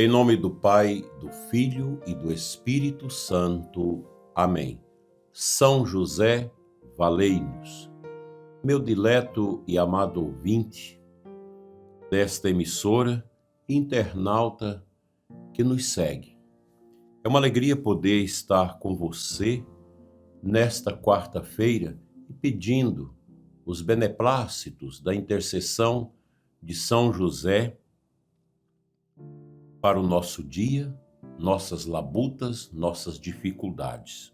Em nome do Pai, do Filho e do Espírito Santo. Amém. São José, valei-nos. Meu dileto e amado ouvinte desta emissora, internauta que nos segue. É uma alegria poder estar com você nesta quarta-feira e pedindo os beneplácitos da intercessão de São José para o nosso dia, nossas labutas, nossas dificuldades.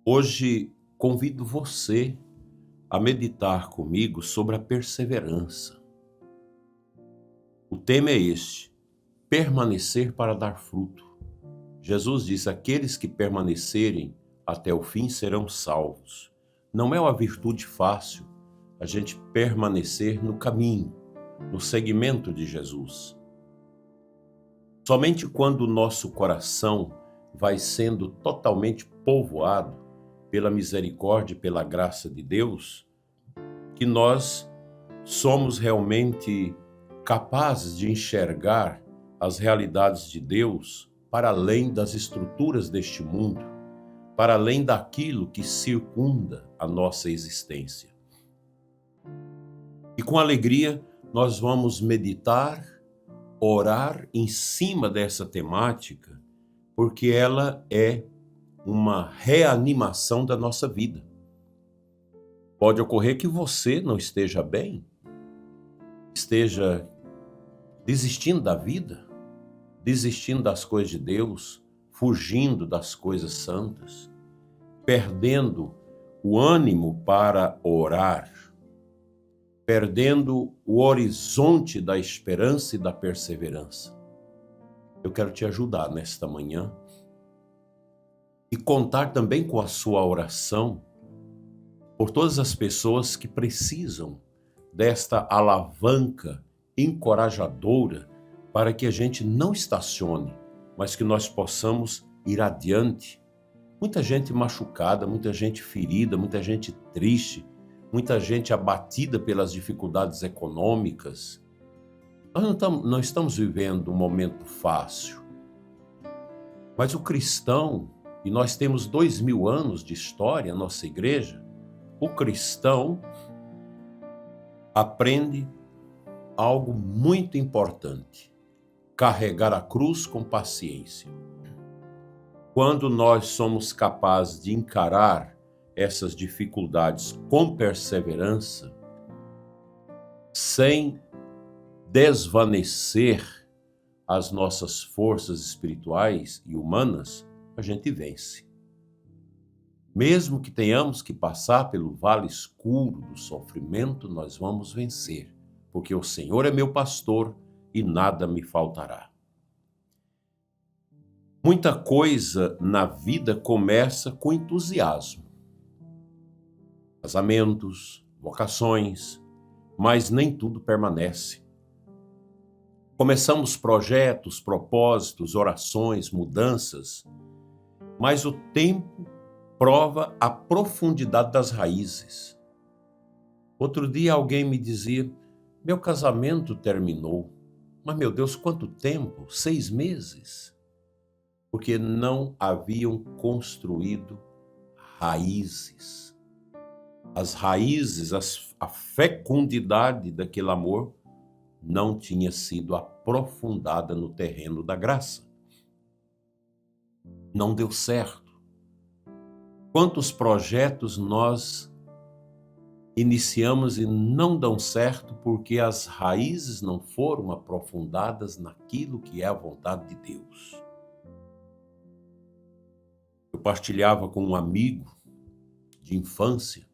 Hoje convido você a meditar comigo sobre a perseverança. O tema é este: permanecer para dar fruto. Jesus diz: aqueles que permanecerem até o fim serão salvos. Não é uma virtude fácil a gente permanecer no caminho, no seguimento de Jesus. Somente quando o nosso coração vai sendo totalmente povoado pela misericórdia e pela graça de Deus, que nós somos realmente capazes de enxergar as realidades de Deus para além das estruturas deste mundo, para além daquilo que circunda a nossa existência. E com alegria nós vamos meditar, orar em cima dessa temática, porque ela é uma reanimação da nossa vida. Pode ocorrer que você não esteja bem, esteja desistindo da vida, desistindo das coisas de Deus, fugindo das coisas santas, perdendo o ânimo para orar, perdendo o horizonte da esperança e da perseverança. Eu quero te ajudar nesta manhã e contar também com a sua oração por todas as pessoas que precisam desta alavanca encorajadora para que a gente não estacione, mas que nós possamos ir adiante. Muita gente machucada, muita gente ferida, muita gente triste, muita gente abatida pelas dificuldades econômicas. Nós não estamos vivendo um momento fácil, mas o cristão, e nós temos 2000 anos de história, a nossa igreja, o cristão aprende algo muito importante: carregar a cruz com paciência. Quando nós somos capazes de encarar essas dificuldades com perseverança, sem desvanecer as nossas forças espirituais e humanas, a gente vence. Mesmo que tenhamos que passar pelo vale escuro do sofrimento, nós vamos vencer, porque o Senhor é meu pastor e nada me faltará. Muita coisa na vida começa com entusiasmo. Casamentos, vocações, mas nem tudo permanece. Começamos projetos, propósitos, orações, mudanças, mas o tempo prova a profundidade das raízes. Outro dia alguém me dizia: meu casamento terminou. Mas, meu Deus, quanto tempo? 6 meses. Porque não haviam construído raízes. As raízes, a fecundidade daquele amor não tinha sido aprofundada no terreno da graça. Não deu certo. Quantos projetos nós iniciamos e não dão certo porque as raízes não foram aprofundadas naquilo que é a vontade de Deus. Eu partilhava com um amigo de infância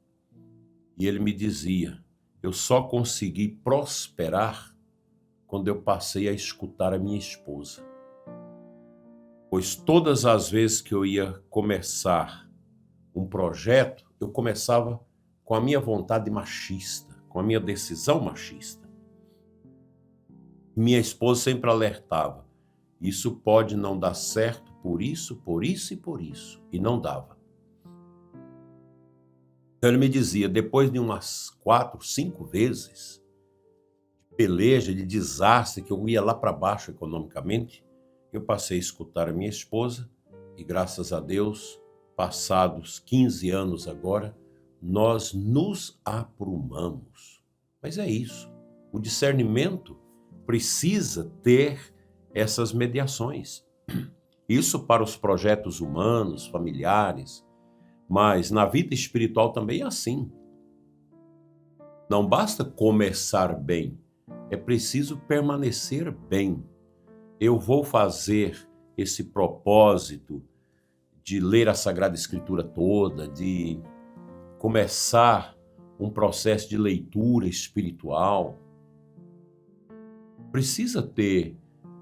e ele me dizia: eu só consegui prosperar quando eu passei a escutar a minha esposa. Pois todas as vezes que eu ia começar um projeto, eu começava com a minha vontade machista, com a minha decisão machista. Minha esposa sempre alertava: isso pode não dar certo por isso, por isso e por isso. E não dava. Então ele me dizia, depois de umas 4, 5 vezes peleja, de desastre, que eu ia lá para baixo economicamente, eu passei a escutar a minha esposa e, graças a Deus, passados 15 anos agora, nós nos aprumamos. Mas é isso. O discernimento precisa ter essas mediações. Isso para os projetos humanos, familiares, mas na vida espiritual também é assim. Não basta começar bem, é preciso permanecer bem. Eu vou fazer esse propósito de ler a Sagrada Escritura toda, de começar um processo de leitura espiritual. Precisa ter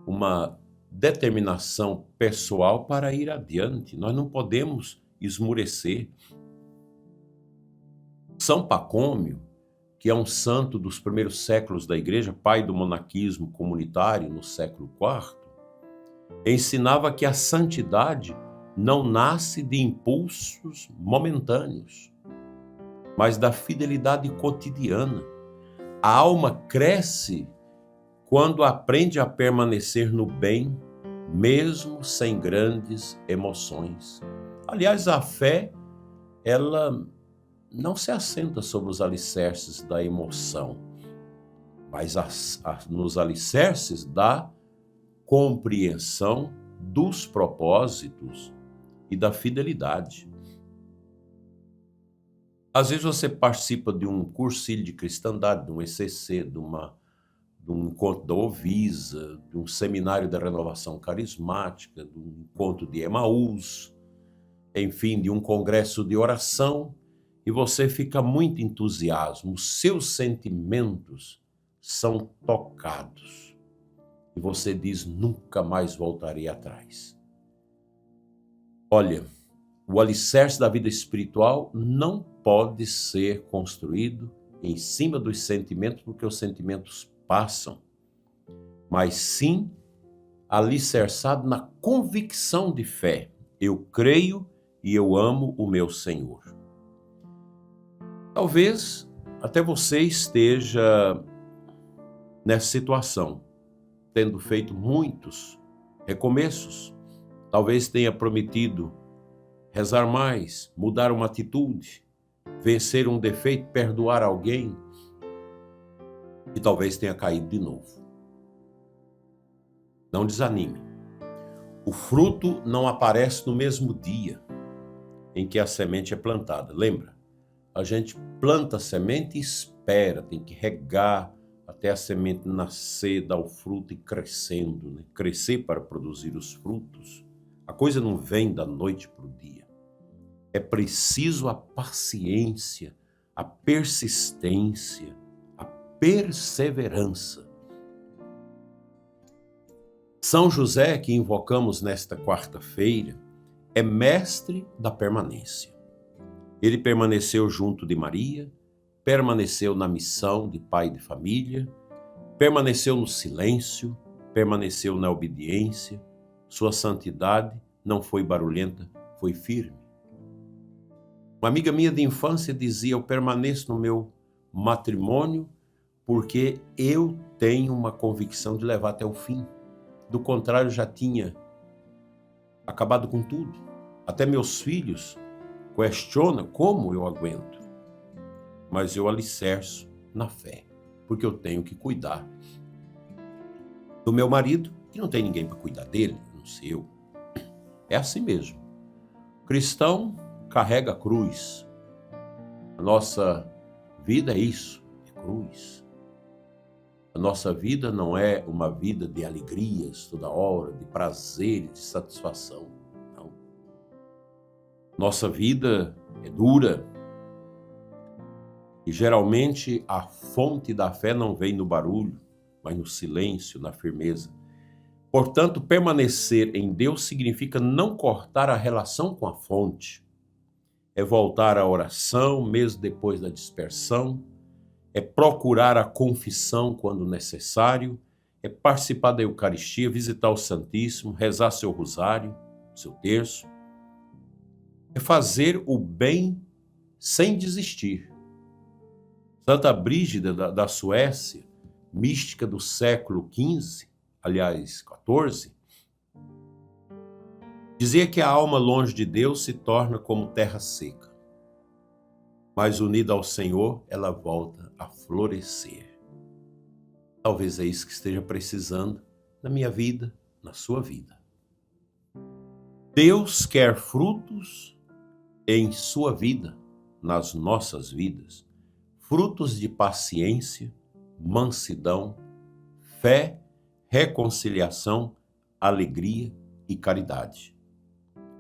uma determinação pessoal para ir adiante. Nós não podemos esmurecer. São Pacômio, que é um santo dos primeiros séculos da igreja, pai do monaquismo comunitário no século IV, ensinava que a santidade não nasce de impulsos momentâneos, mas da fidelidade cotidiana. A alma cresce quando aprende a permanecer no bem, mesmo sem grandes emoções. Aliás, a fé, ela não se assenta sobre os alicerces da emoção, mas nos alicerces da compreensão dos propósitos e da fidelidade. Às vezes você participa de um cursilho de cristandade, de um ECC, de um encontro da Ovisa, de um seminário da renovação carismática, de um encontro de Emaús, enfim, de um congresso de oração, e você fica muito entusiasmo, os seus sentimentos são tocados. E você diz, nunca mais voltarei atrás. Olha, o alicerce da vida espiritual não pode ser construído em cima dos sentimentos, porque os sentimentos passam, mas sim alicerçado na convicção de fé. Eu creio e eu amo o meu Senhor. Talvez até você esteja nessa situação, tendo feito muitos recomeços. Talvez tenha prometido rezar mais, mudar uma atitude, vencer um defeito, perdoar alguém, e talvez tenha caído de novo. Não desanime. O fruto não aparece no mesmo dia em que a semente é plantada. Lembra? A gente planta a semente e espera, tem que regar até a semente nascer, dar o fruto e crescendo, né? Crescer para produzir os frutos. A coisa não vem da noite para o dia. É preciso a paciência, a persistência, a perseverança. São José, que invocamos nesta quarta-feira, é mestre da permanência. Ele permaneceu junto de Maria, permaneceu na missão de pai de família, permaneceu no silêncio, permaneceu na obediência. Sua santidade não foi barulhenta, foi firme. Uma amiga minha de infância dizia, eu permaneço no meu matrimônio porque eu tenho uma convicção de levar até o fim. Do contrário, já tinha acabado com tudo. Até meus filhos questionam como eu aguento. Mas eu alicerço na fé, porque eu tenho que cuidar do meu marido, que não tem ninguém para cuidar dele, não sei eu. É assim mesmo. Cristão carrega a cruz. A nossa vida é isso, é cruz. A nossa vida não é uma vida de alegrias toda hora, de prazer e de satisfação. Não. Nossa vida é dura. E geralmente a fonte da fé não vem no barulho, mas no silêncio, na firmeza. Portanto, permanecer em Deus significa não cortar a relação com a fonte. É voltar à oração mesmo depois da dispersão, é procurar a confissão quando necessário, é participar da Eucaristia, visitar o Santíssimo, rezar seu rosário, seu terço. É fazer o bem sem desistir. Santa Brígida da Suécia mística do século XV, aliás, XIV, dizia que a alma longe de Deus se torna como terra seca, mas unida ao Senhor, ela volta a florescer. Talvez é isso que esteja precisando na minha vida, na sua vida. Deus quer frutos em sua vida, nas nossas vidas, frutos de paciência, mansidão, fé, reconciliação, alegria e caridade.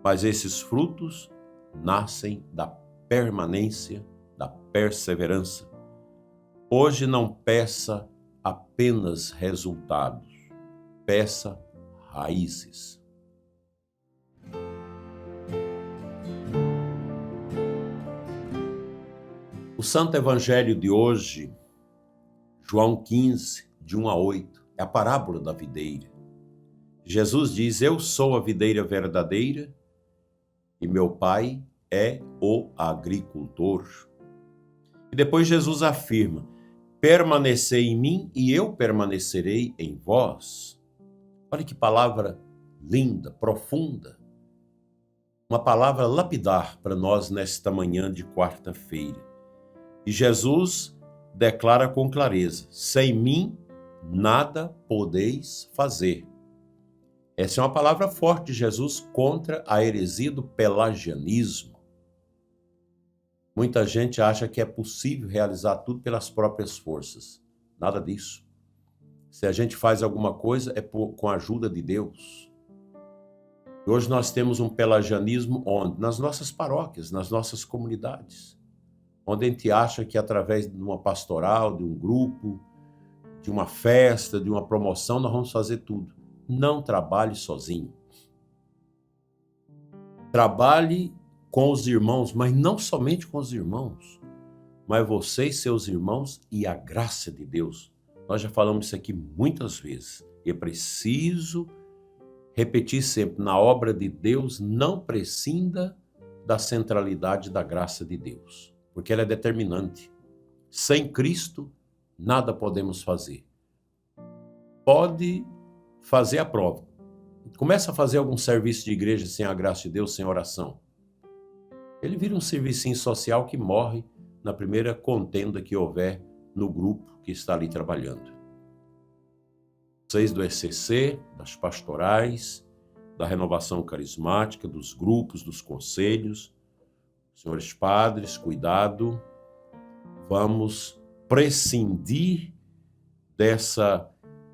Mas esses frutos nascem da permanência, da perseverança. Hoje não peça apenas resultados, peça raízes. O Santo Evangelho de hoje, João 15, de 1 a 8, é a parábola da videira. Jesus diz: eu sou a videira verdadeira e meu Pai é o agricultor. E depois Jesus afirma: permanecei em mim e eu permanecerei em vós. Olha que palavra linda, profunda. Uma palavra lapidar para nós nesta manhã de quarta-feira. E Jesus declara com clareza: sem mim nada podeis fazer. Essa é uma palavra forte de Jesus contra a heresia do pelagianismo. Muita gente acha que é possível realizar tudo pelas próprias forças. Nada disso. Se a gente faz alguma coisa, é com a ajuda de Deus. E hoje nós temos um pelagianismo onde? Nas nossas paróquias, nas nossas comunidades. Onde a gente acha que através de uma pastoral, de um grupo, de uma festa, de uma promoção, nós vamos fazer tudo. Não trabalhe sozinho. Trabalhe com os irmãos, mas não somente com os irmãos, mas você e seus irmãos e a graça de Deus. Nós já falamos isso aqui muitas vezes. E é preciso repetir sempre: na obra de Deus não prescinda da centralidade da graça de Deus, porque ela é determinante. Sem Cristo, nada podemos fazer. Pode fazer a prova. Começa a fazer algum serviço de igreja sem a graça de Deus, sem oração. Ele vira um servicinho social que morre na primeira contenda que houver no grupo que está ali trabalhando. Vocês do ECC, das pastorais, da renovação carismática, dos grupos, dos conselhos, senhores padres, cuidado, vamos prescindir dessa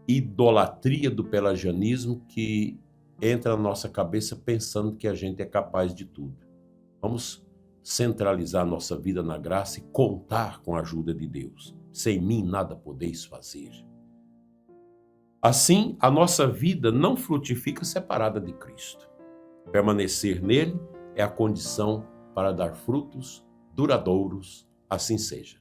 idolatria do pelagianismo que entra na nossa cabeça pensando que a gente é capaz de tudo. Vamos centralizar nossa vida na graça e contar com a ajuda de Deus. Sem mim nada podeis fazer. Assim, a nossa vida não frutifica separada de Cristo. Permanecer nele é a condição para dar frutos duradouros, assim seja.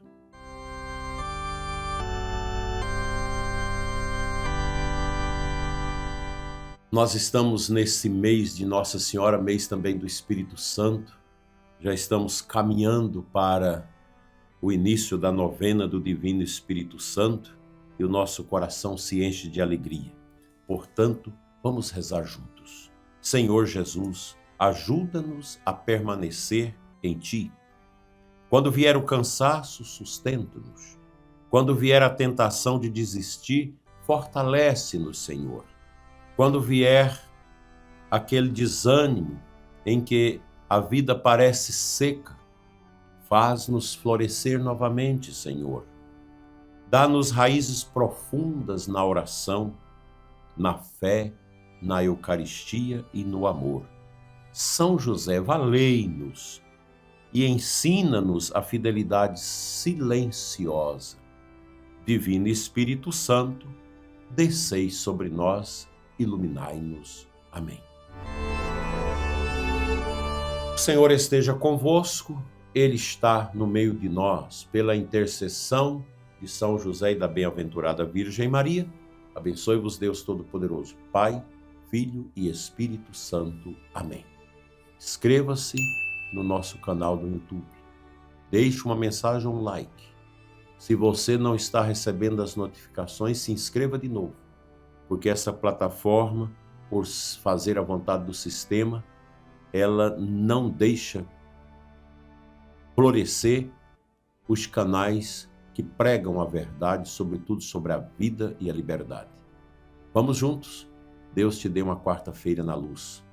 Nós estamos nesse mês de Nossa Senhora, mês também do Espírito Santo. Já estamos caminhando para o início da novena do Divino Espírito Santo e o nosso coração se enche de alegria. Portanto, vamos rezar juntos. Senhor Jesus, ajuda-nos a permanecer em Ti. Quando vier o cansaço, sustenta-nos. Quando vier a tentação de desistir, fortalece-nos, Senhor. Quando vier aquele desânimo em que a vida parece seca, faz-nos florescer novamente, Senhor. Dá-nos raízes profundas na oração, na fé, na Eucaristia e no amor. São José, valei-nos e ensina-nos a fidelidade silenciosa. Divino Espírito Santo, descei sobre nós, iluminai-nos. Amém. O Senhor esteja convosco, Ele está no meio de nós. Pela intercessão de São José e da bem-aventurada Virgem Maria, abençoe-vos Deus Todo-Poderoso, Pai, Filho e Espírito Santo. Amém. Inscreva-se no nosso canal do YouTube. Deixe uma mensagem, um like. Se você não está recebendo as notificações, se inscreva de novo, porque essa plataforma, por fazer a vontade do sistema, ela não deixa florescer os canais que pregam a verdade, sobretudo sobre a vida e a liberdade. Vamos juntos? Deus te dê uma quarta-feira na luz.